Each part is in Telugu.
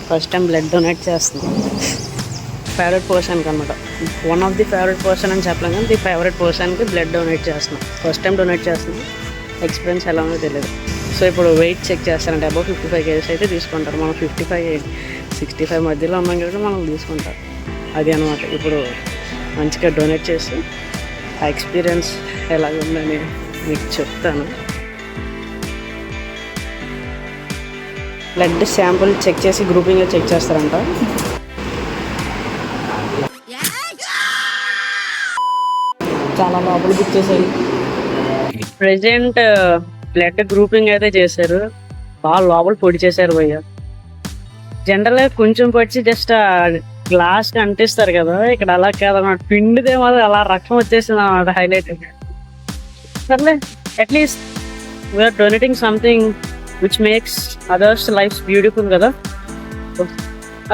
ఫస్ట్ టైం బ్లడ్ డొనేట్ చేస్తున్నాం. ఫేవరెట్ పర్సన్కి అనమాట. One of the favourite person అని చెప్పలేం కానీ ది ఫేవరెట్ పర్సన్కి బ్లడ్ డొనేట్ చేస్తున్నాం. ఫస్ట్ టైం డొనేట్ చేస్తున్నాం. ఎక్స్పీరియన్స్ ఎలా ఉందో తెలియదు. సో ఇప్పుడు వెయిట్ చెక్ చేస్తారంటే అబౌవ్ 55 kgs అయితే తీసుకుంటారు. మనం 65 మధ్యలో ఉన్నాం కాబట్టి మనం తీసుకుంటారు. అది అనమాట. ఇప్పుడు మంచిగా డొనేట్ చేసి ఆ ఎక్స్పీరియన్స్ ఎలాగ ఉందని మీకు చెప్తాను. బ్లడ్ శాంపుల్ చెక్ చేసి గ్రూపింగ్గా చెక్ చేస్తారంట. చాలా లోపల బుక్ చేశారు. ప్రెజెంట్ బ్లడ్ గ్రూపింగ్ అయితే చేశారు. బాగా లోపల పొడి చేశారు భయ్య. జనరల్గా కొంచెం పొడిచి జస్ట్ గ్లాస్కి అంటిస్తారు కదా, ఇక్కడ అలా కాదన్నమాట. పిండిదే మాత్రం అలా రక్తం వచ్చేసింది అన్నమాట. హైలైట్. సర్లే, at least we are donating something which makes others life beautiful కదా,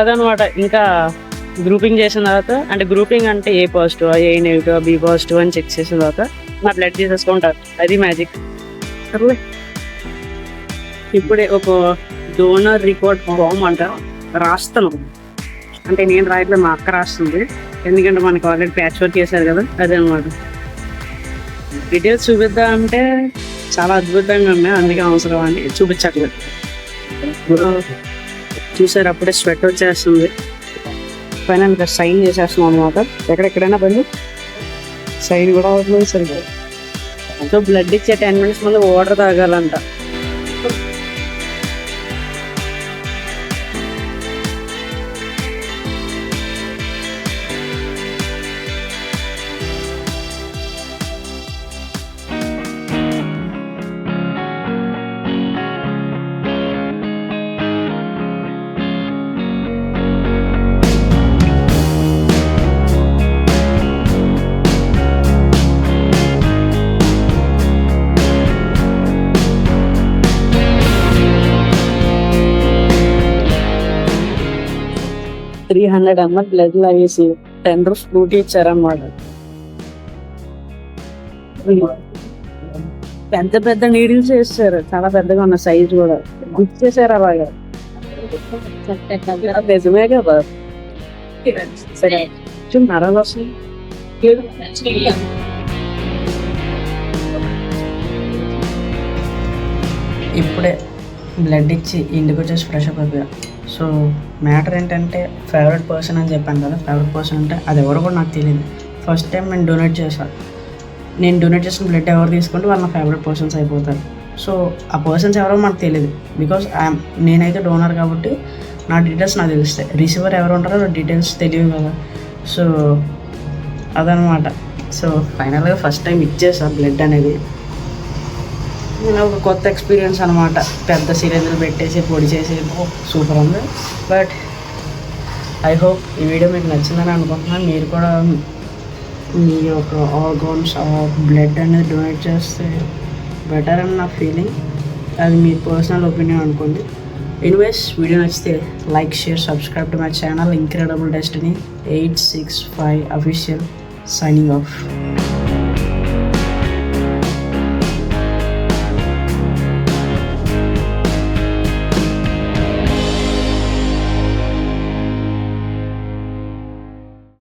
అదనమాట. ఇంకా గ్రూపింగ్ చేసిన తర్వాత, అంటే గ్రూపింగ్ అంటే A positive, A negative, B positive అని చెక్ చేసిన తర్వాత నా బ్లడ్ తీసేసుకుంటారు. అది మ్యాజిక్. సర్లే, ఇప్పుడే ఒక డోనర్ రిపోర్ట్ ఫామ్ అంట రాస్తాను. అంటే నేను రాయట్లేదు, మా అక్క రాస్తుంది. ఎందుకంటే మనకి ఆల్రెడీ ప్యాచ్ వర్క్ చేశారు కదా, అదే అనమాట. డీటెయిల్స్ చూపిద్దాం అంటే చాలా అద్భుతంగా ఉన్నాయి, అందుకే అవసరం అని చూపించట్లేదు. చూసారు, అప్పుడే స్వెట్ వచ్చేస్తుంది. పైన ఇంకా సైన్ చేసేస్తున్నాం అనమాట. ఎక్కడెక్కడైనా పని సైన్ కూడా అవుతుంది సరిగ్గా. సో బ్లడ్ ఇచ్చే 10 minutes ముందు వాటర్ తాగాలంట. $300 బ్లడ్ లాగేసి 10 రూపీస్ ఫ్రూటీ ఇచ్చారనమాట. పెద్ద పెద్ద నీడిల్స్ వేస్తారు, చాలా పెద్దగా ఉన్న సైజ్ కూడా గుర్తు చేశారు అలాగా. నిజమే కదా. సరే నరాలు వస్తుంది. ఇప్పుడే బ్లడ్ ఇచ్చి ఇంటికి వచ్చేసి ఫ్రెష్ అప్ అయిపోయా. సో మ్యాటర్ ఏంటంటే, ఫేవరెట్ పర్సన్ అని చెప్పాను కదా. ఫేవరెట్ పర్సన్ అంటే అది ఎవరో కూడా నాకు తెలియదు. ఫస్ట్ టైం నేను డొనేట్ చేశాను. నేను డొనేట్ చేసిన బ్లడ్ ఎవరు తీసుకుంటే వాళ్ళు నా ఫేవరెట్ పర్సన్స్ అయిపోతారు. సో ఆ పర్సన్స్ ఎవరో మనకు తెలియదు. బికాస్ నేనైతే డోనర్ కాబట్టి నా డీటెయిల్స్ నాకు తెలుస్తాయి. రిసీవర్ ఎవరు ఉంటారో డీటెయిల్స్ తెలియదు కదా. సో అదనమాట. సో ఫైనల్గా ఫస్ట్ టైం ఇచ్చేసాను బ్లడ్ అనేది. నేను ఒక కొత్త ఎక్స్పీరియన్స్ అనమాట. పెద్ద సిరంజిలు పెట్టేసి పొడి చేసి సూపర్ ఉంది. బట్ ఐ హోప్ ఈ వీడియో మీకు నచ్చిందని అనుకుంటున్నాను. మీరు కూడా మీ యొక్క ఆర్గాన్స్ బ్లడ్ అనేది డొనేట్ చేస్తే బెటర్ అని నా ఫీలింగ్. అది మీ పర్సనల్ ఒపీనియన్ అనుకోండి. ఎనీవేస్, వీడియో నచ్చితే like, share, subscribe to my channel incredible destiny 865 official. Signing off.